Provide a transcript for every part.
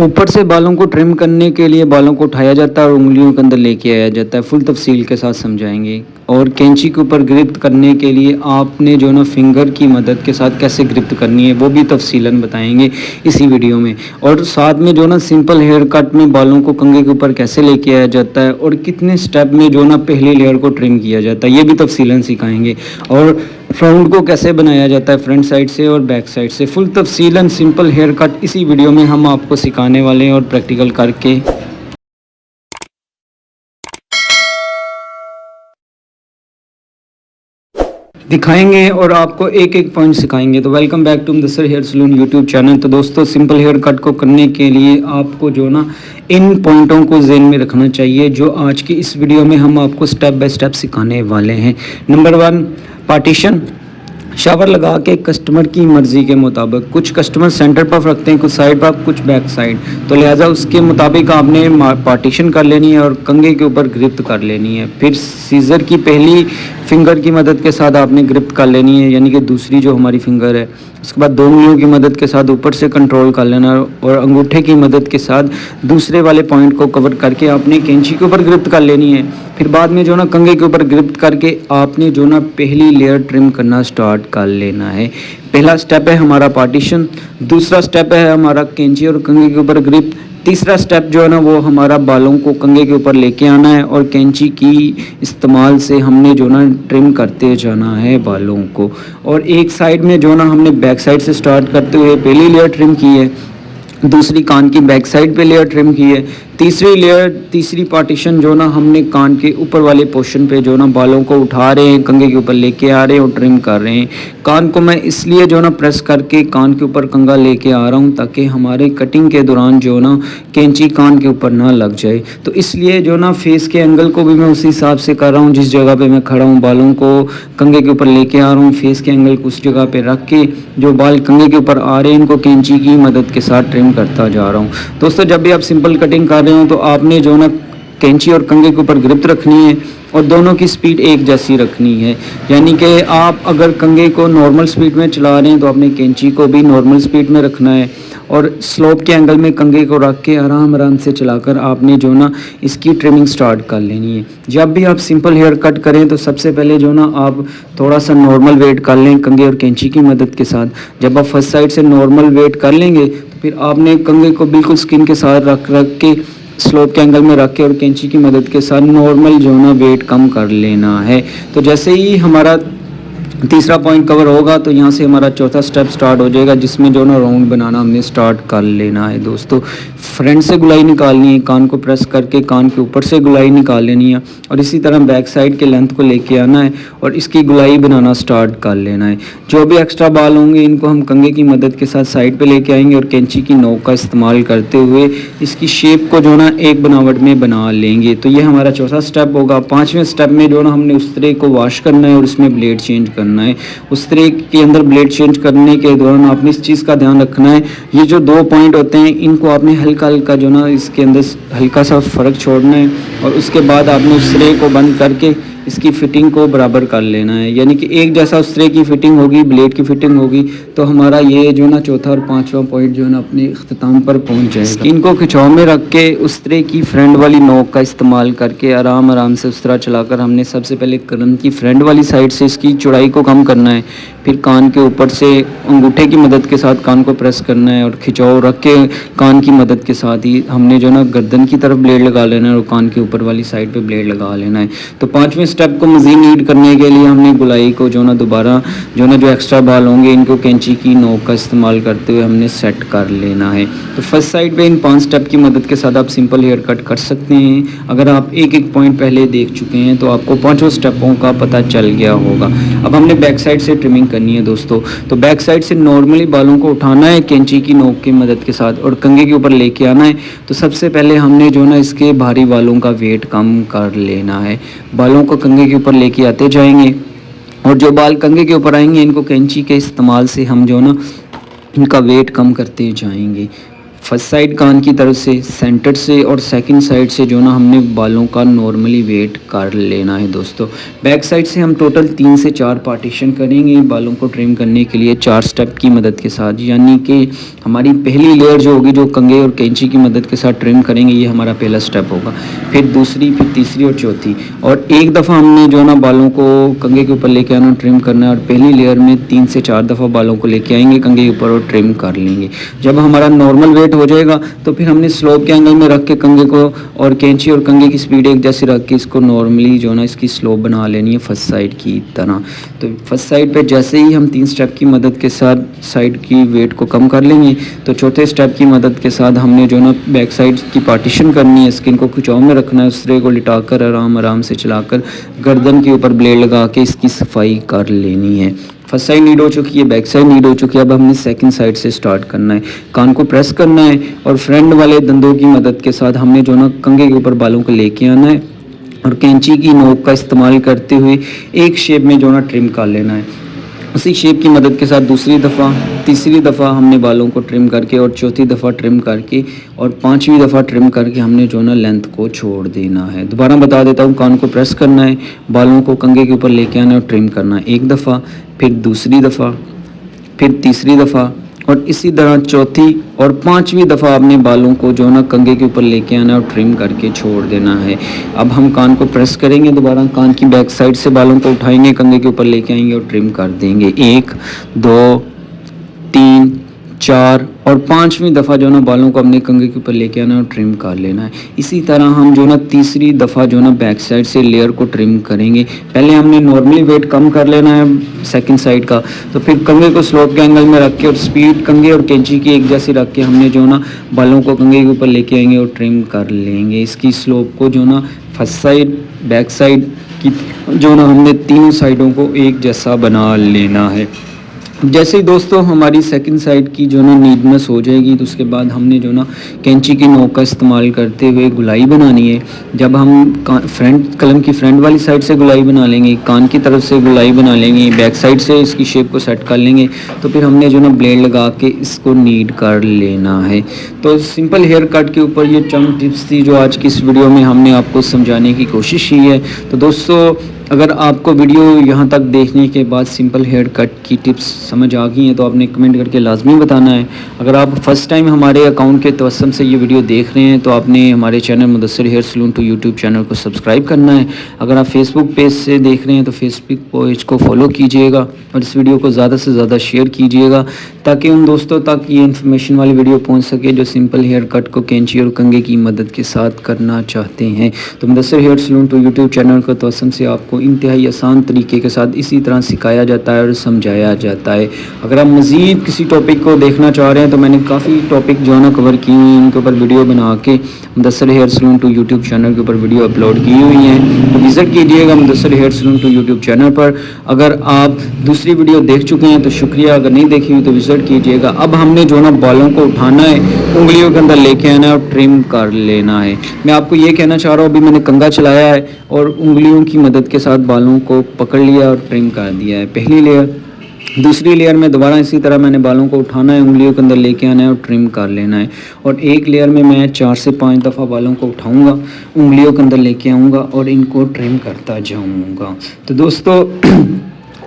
ऊपर से बालों को ट्रिम करने के लिए बालों को उठाया जाता है और उंगलियों के अंदर लेके आया जाता है। फुल तफसील के साथ समझाएंगे। और कैंची के ऊपर ग्रिप्ट करने के लिए आपने जो ना फिंगर की मदद के साथ कैसे ग्रिप्ट करनी है वो भी तफसीलन बताएंगे इसी वीडियो में। और साथ में जो ना सिंपल हेयर कट में बालों को कंघे के ऊपर कैसे लेके आया जाता है और कितने स्टेप में जो ना पहली लेयर को ट्रिम किया जाता है ये भी तफसीलन सिखाएंगे। और फ्रंट को कैसे बनाया जाता है फ्रंट साइड से और बैक साइड से फुल तफसीलन सिंपल हेयर कट इसी वीडियो में हम आपको सिखाने वाले हैं और प्रैक्टिकल करके दिखाएंगे और आपको एक एक पॉइंट सिखाएंगे। तो welcome back to Mudassir hair salon YouTube channel. तो दोस्तों सिंपल हेयर कट को करने के लिए आपको जो ना इन पॉइंटों को ज़हन में रखना चाहिए जो आज की इस वीडियो में हम आपको स्टेप बाय स्टेप सिखाने वाले हैं। Number 1, partition. शावर लगा के कस्टमर की मर्ज़ी के मुताबिक, कुछ कस्टमर सेंटर पर रखते हैं, कुछ साइड पर, कुछ बैक साइड, तो लिहाजा उसके मुताबिक आपने पार्टीशन कर लेनी है और कंघे के ऊपर ग्रिप्ट कर लेनी है। फिर सीज़र की पहली फिंगर की मदद के साथ आपने ग्रिप्ट कर लेनी है, यानी कि दूसरी जो हमारी फिंगर है। उसके बाद 2 उंगलियों की मदद के साथ ऊपर से कंट्रोल कर लेना और अंगूठे की मदद के साथ दूसरे वाले पॉइंट को कवर करके आपने कैंची के ऊपर ग्रिप्ट कर लेनी है। फिर बाद में जो ना कंघे के ऊपर ग्रिप्ट करके आपने जो ना पहली लेयर ट्रिम करना स्टार्ट कर लेना है। पहला स्टेप है हमारा पार्टीशन, दूसरा स्टेप है हमारा कैंची और कंघे के ऊपर ग्रिप्ट, तीसरा स्टेप जो है ना वो हमारा बालों को कंघे के ऊपर लेके आना है और कैंची की इस्तेमाल से हमने जो ना ट्रिम करते जाना है बालों को। और एक साइड में जो ना हमने बैक साइड से स्टार्ट करते हुए पहली लेयर ट्रिम की है, दूसरी कान की बैक साइड पे लेयर ट्रिम की है, तीसरी पार्टीशन जो ना हमने कान के ऊपर वाले पोर्शन पे जो ना बालों को उठा रहे हैं, कंघे के ऊपर लेके आ रहे हैं और ट्रिम कर रहे हैं। कान को मैं इसलिए जो ना प्रेस करके कान के ऊपर कंघा लेके आ रहा हूँ ताकि हमारे कटिंग के दौरान जो ना कैंची कान के ऊपर ना लग जाए। तो इसलिए जो ना फेस के एंगल को भी मैं उसी हिसाब से कर रहा हूँ, जिस जगह पे मैं खड़ा हूँ बालों को कंघे के ऊपर लेके आ रहा हूँ, फेस के एंगल को उस जगह पे रख के जो बाल कंघे के ऊपर आ रहे हैं इनको कैंची की मदद के साथ ट्रिम करता जा रहा हूँ। दोस्तों जब भी आप सिंपल कटिंग कर रहे हो तो आपने जो ना कैंची और कंघे के ऊपर ग्रिप्ट रखनी है और दोनों की स्पीड एक जैसी रखनी है। यानी कि आप अगर कंघे को नॉर्मल स्पीड में चला रहे हैं तो आपने कैंची को भी नॉर्मल स्पीड में रखना है और स्लोप के एंगल में कंघे को रख के आराम आराम से चलाकर आपने जो ना इसकी ट्रिमिंग स्टार्ट कर लेनी है। जब भी आप सिंपल हेयर कट करें तो सबसे पहले जो ना आप थोड़ा सा नॉर्मल वेट कर लें कंघे और कैंची की मदद के साथ। जब आप फर्स्ट साइड से नॉर्मल वेट कर लेंगे तो फिर आपने कंघे को बिल्कुल स्किन के साथ रख के स्लोप के एंगल में रख के और कैंची की मदद के साथ नॉर्मल जो ना वेट कम कर लेना है। तो जैसे ही हमारा तीसरा पॉइंट कवर होगा तो यहाँ से हमारा चौथा स्टेप स्टार्ट हो जाएगा जिसमें जो ना राउंड बनाना हमने स्टार्ट कर लेना है। दोस्तों फ्रंट से गुलाई निकालनी है, कान को प्रेस करके कान के ऊपर से गुलाई निकाल लेनी है और इसी तरह बैक साइड के लेंथ को लेके आना है और इसकी गुलाई बनाना स्टार्ट कर लेना है। जो भी एक्स्ट्रा बाल होंगे इनको हम कंघे की मदद के साथ साइड पर लेके आएंगे और कैंची की नोक का इस्तेमाल करते हुए इसकी शेप को जो ना एक बनावट में बना लेंगे। तो ये हमारा चौथा स्टेप होगा। 5वें स्टेप में जो ना हमने उस तरह को वॉश करना है और उसमें ब्लेड चेंज करना है। उस तरह के अंदर ब्लेड चेंज करने के दौरान आपने इस चीज़ का ध्यान रखना है, ये जो 2 पॉइंट होते हैं इनको आपने हल्का हल्का जो ना इसके अंदर हल्का सा फ़र्क छोड़ना है और उसके बाद आपने उस तरह को बंद करके इसकी फिटिंग को बराबर कर लेना है। यानी कि एक जैसा उस तरह की फिटिंग होगी, ब्लेड की फिटिंग होगी तो हमारा ये जो ना चौथा और 5वां पॉइंट जो है ना अपने इख्तिताम पर पहुंच जाएगा। इनको खिंचाव में रख के उस तरह की फ्रंट वाली नोक का इस्तेमाल करके आराम आराम से उस तरह चलाकर हमने सबसे पहले कान की फ्रंट वाली साइड से इसकी चौड़ाई को कम करना है, फिर कान के ऊपर से अंगूठे की मदद के साथ कान को प्रेस करना है और खिंचाव रख के कान की मदद के साथ ही हमने जो ना गर्दन की तरफ ब्लेड लगा लेना है और कान के ऊपर वाली साइड पे ब्लेड लगा लेना है। तो 5वें स्टेप को मज़ीद नीट करने के लिए हमने गुलाई को जो ना दोबारा जो ना जो एक्स्ट्रा बाल होंगे इनको कैंची की नोक का इस्तेमाल करते हुए हमने सेट कर लेना है। तो फर्स्ट साइड पे इन 5 स्टेप की मदद के साथ आप सिंपल हेयर कट कर सकते हैं। अगर आप एक एक पॉइंट पहले देख चुके हैं तो आपको 5 स्टेपों का पता चल गया होगा। अब हमने बैक साइड से ट्रिमिंग करनी है दोस्तों। तो बैक साइड से नॉर्मली बालों को उठाना है कैंची की नोक की मदद के साथ और कंघे के ऊपर लेके आना है। तो सबसे पहले हमने जो ना इसके भारी बालों का वेट कम कर लेना है। बालों को कंघे के ऊपर लेके आते जाएंगे और जो बाल कंघे के ऊपर आएंगे इनको कैंची के इस्तेमाल से हम जो ना इनका वेट कम करते जाएंगे। फर्स्ट साइड कान की तरफ से, सेंटर से और सेकंड साइड से जो ना हमने बालों का नॉर्मली वेट कर लेना है दोस्तों। बैक साइड से हम टोटल 3 से 4 पार्टीशन करेंगे बालों को ट्रिम करने के लिए 4 स्टेप की मदद के साथ, यानी कि हमारी पहली लेयर जो होगी जो कंघे और कैंची की मदद के साथ ट्रिम करेंगे, ये हमारा पहला स्टेप होगा। फिर दूसरी, फिर तीसरी और चौथी, और एक दफ़ा हमने जो ना बालों को कंघे के ऊपर लेके आना, ट्रिम करना है, और पहली लेयर में 3 से 4 दफ़ा बालों को लेके आएंगे कंघे के ऊपर और ट्रिम कर लेंगे। जब हमारा नॉर्मल वेट हो जाएगा तो फिर हमने स्लोप के एंगल में रख के कंघे को और कैंची और कंघे की स्पीड एक जैसी रख के इसको नॉर्मली जो ना इसकी स्लोप बना लेनी है फर्स्ट साइड की तरह। तो फर्स्ट साइड पे जैसे ही हम 3 स्टेप की मदद के साथ साइड की वेट को कम कर लेंगे, तो चौथे स्टेप की मदद के साथ हमने जो ना बैक साइड की पार्टीशन करनी है, स्किन को खिंचाव में रखना है, उस तरह को लिटाकर आराम आराम से चलाकर गर्दन के ऊपर ब्लेड लगा के इसकी सफाई कर लेनी है। फर्स्ट साइड नीड हो चुकी है, बैक साइड नीड हो चुकी है, अब हमने सेकंड साइड से स्टार्ट करना है। कान को प्रेस करना है और फ्रंट वाले दंदों की मदद के साथ हमने जो ना कंघे के ऊपर बालों को लेके आना है और कैंची की नोक का इस्तेमाल करते हुए एक शेप में जो ना ट्रिम कर लेना है। उसी शेप की मदद के साथ दूसरी दफ़ा, तीसरी दफ़ा हमने बालों को ट्रिम करके और चौथी दफ़ा ट्रिम करके और पांचवी दफ़ा ट्रिम करके हमने जो ना लेंथ को छोड़ देना है। दोबारा बता देता हूँ, कान को प्रेस करना है, बालों को कंघे के ऊपर लेके आना है और ट्रिम करना है एक दफ़ा, फिर दूसरी दफ़ा, फिर तीसरी दफ़ा, और इसी तरह चौथी और पांचवी दफ़ा आपने बालों को जो ना कंघे के ऊपर लेके आना है और ट्रिम करके छोड़ देना है। अब हम कान को प्रेस करेंगे, दोबारा कान की बैक साइड से बालों को उठाएंगे, कंघे के ऊपर लेके आएंगे और ट्रिम कर देंगे। 1 2 3 4 और पांचवी दफ़ा जो ना बालों को अपने कंघे के ऊपर लेके आना है और ट्रिम कर लेना है। इसी तरह हम जो ना तीसरी दफ़ा जो ना बैक साइड से लेयर को ट्रिम करेंगे। पहले हमने नॉर्मली वेट कम कर लेना है सेकंड साइड का, तो फिर कंघे को स्लोप के एंगल में रख के और स्पीड कंघे और कैंची की एक जैसी रख के हमने जो ना बालों को कंघे के ऊपर लेके आएंगे और ट्रिम कर लेंगे। इसकी स्लोप को जो ना फर्स्ट साइड, बैक साइड की जो ना हमने तीनों साइडों को एक जैसा बना लेना है। जैसे ही दोस्तों हमारी सेकंड साइड की जो ना नीडनेस हो जाएगी, तो उसके बाद हमने जो ना कैंची की नोक का इस्तेमाल करते हुए गुलाई बनानी है। जब हम फ्रंट कलम की फ्रंट वाली साइड से गुलाई बना लेंगे, कान की तरफ से गुलाई बना लेंगे, बैक साइड से इसकी शेप को सेट कर लेंगे, तो फिर हमने जो ना ब्लेड लगा के इसको नीड कर लेना है। तो सिंपल हेयर कट के ऊपर ये चंद टिप्स थी जो आज की इस वीडियो में हमने आपको समझाने की कोशिश की है। तो दोस्तों अगर आपको वीडियो यहाँ तक देखने के बाद सिंपल हेयर कट की टिप्स समझ आ गई हैं तो आपने कमेंट करके लाजमी बताना है। अगर आप फर्स्ट टाइम हमारे अकाउंट के तवस्सुम से ये वीडियो देख रहे हैं तो आपने हमारे channel Mudassir hair salon to YouTube channel को सब्सक्राइब करना है। अगर आप फेसबुक पेज से देख रहे हैं तो फेसबुक पेज को फॉलो कीजिएगा और इस वीडियो को ज़्यादा से ज़्यादा शेयर कीजिएगा ताकि उन दोस्तों तक ये इन्फॉर्मेशन वाली वीडियो पहुँच सके जो सिंपल हेयर कट को कैंची और कंघे की मदद के साथ करना चाहते हैं। तो Mudassir hair salon to YouTube channel के तवस्सुम से आपको इंतहाई आसान तरीके के साथ इसी तरह सिखाया जाता है और समझाया जाता है। अगर आप मज़ीद किसी टॉपिक को देखना चाह रहे हैं तो मैंने काफ़ी टॉपिक जो है ना कवर की हुई हैं, उनके ऊपर वीडियो बना के Mudassir hair salon to YouTube channel के ऊपर वीडियो अपलोड की हुई हैं। तो विज़िट कीजिएगा Mudassir hair salon to YouTube channel पर। अगर आप दूसरी वीडियो देख चुके हैं तो शुक्रिया, अगर नहीं देखी हुई तो विज़िट कीजिएगा। अब हमने जो ना बालों को उठाना है, उंगलियों के अंदर लेके आना है और ट्रिम कर लेना है। मैं आपको ये कहना चाह रहा हूँ, अभी मैंने कंघा चलाया है और उंगलियों की मदद के साथ बालों को पकड़ लिया और ट्रिम कर दिया है पहली लेयर। दूसरी लेयर में दोबारा इसी तरह मैंने बालों को उठाना है, उंगलियों के अंदर लेके आना है और ट्रिम कर लेना है। और एक लेयर में मैं 4 से 5 दफ़ा बालों को उठाऊंगा, उंगलियों के अंदर लेके आऊँगा और इनको ट्रिम करता जाऊँगा। तो दोस्तों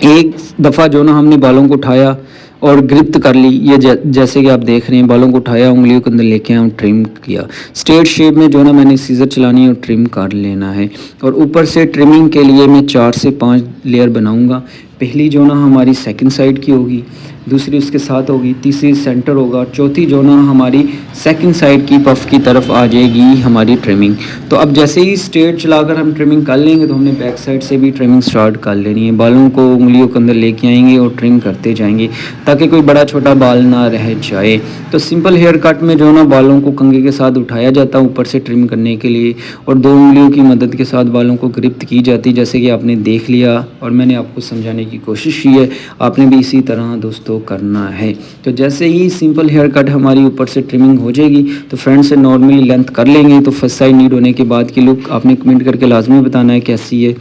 एक दफ़ा जो ना हमने बालों को उठाया और ग्रिप्त कर ली, ये जैसे कि आप देख रहे हैं, बालों को उठाया, उंगलियों के अंदर लेके आया और ट्रिम किया। स्ट्रेट शेप में जो ना मैंने सीजर चलानी है और ट्रिम कर लेना है। और ऊपर से ट्रिमिंग के लिए मैं 4 से 5 लेयर बनाऊंगा। पहली जो ना हमारी सेकंड साइड की होगी, दूसरी उसके साथ होगी, तीसरी सेंटर होगा, चौथी जो ना हमारी सेकंड साइड की पफ की तरफ आ जाएगी हमारी ट्रिमिंग। तो अब जैसे ही स्ट्रेट चलाकर हम ट्रिमिंग कर लेंगे तो हमने बैक साइड से भी ट्रिमिंग स्टार्ट कर लेनी है। बालों को उंगलियों के अंदर लेके आएंगे और ट्रिम करते जाएंगे ताकि कोई बड़ा छोटा बाल ना रह जाए। तो सिंपल हेयर कट में जो ना बालों को कंघे के साथ उठाया जाता है ऊपर से ट्रिम करने के लिए और 2 उंगलियों की मदद के साथ बालों को ग्रिप्त की जाती, जैसे कि आपने देख लिया और मैंने आपको समझाने बनाने की कोशिश की है, आपने भी इसी तरह दोस्तों करना है। तो जैसे ही सिंपल हेयर कट हमारी ऊपर से ट्रिमिंग हो जाएगी तो फ्रंट से नॉर्मली लेंथ कर लेंगे। तो फर्स्ट साइड नीड होने के बाद की लुक आपने कमेंट करके लाजमी बताना है कैसी है।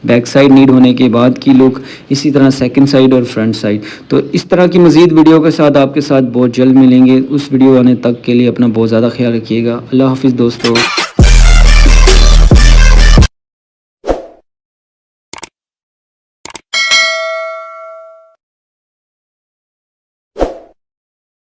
बैक साइड नीड होने के बाद की लुक, इसी तरह सेकंड साइड और फ्रंट साइड। तो इस तरह की मज़ीद वीडियो के साथ आपके साथ बहुत जल्द मिलेंगे। उस वीडियो आने तक के लिए अपना बहुत ज़्यादा ख्याल रखिएगा। अल्लाह हाफिज़ दोस्तों।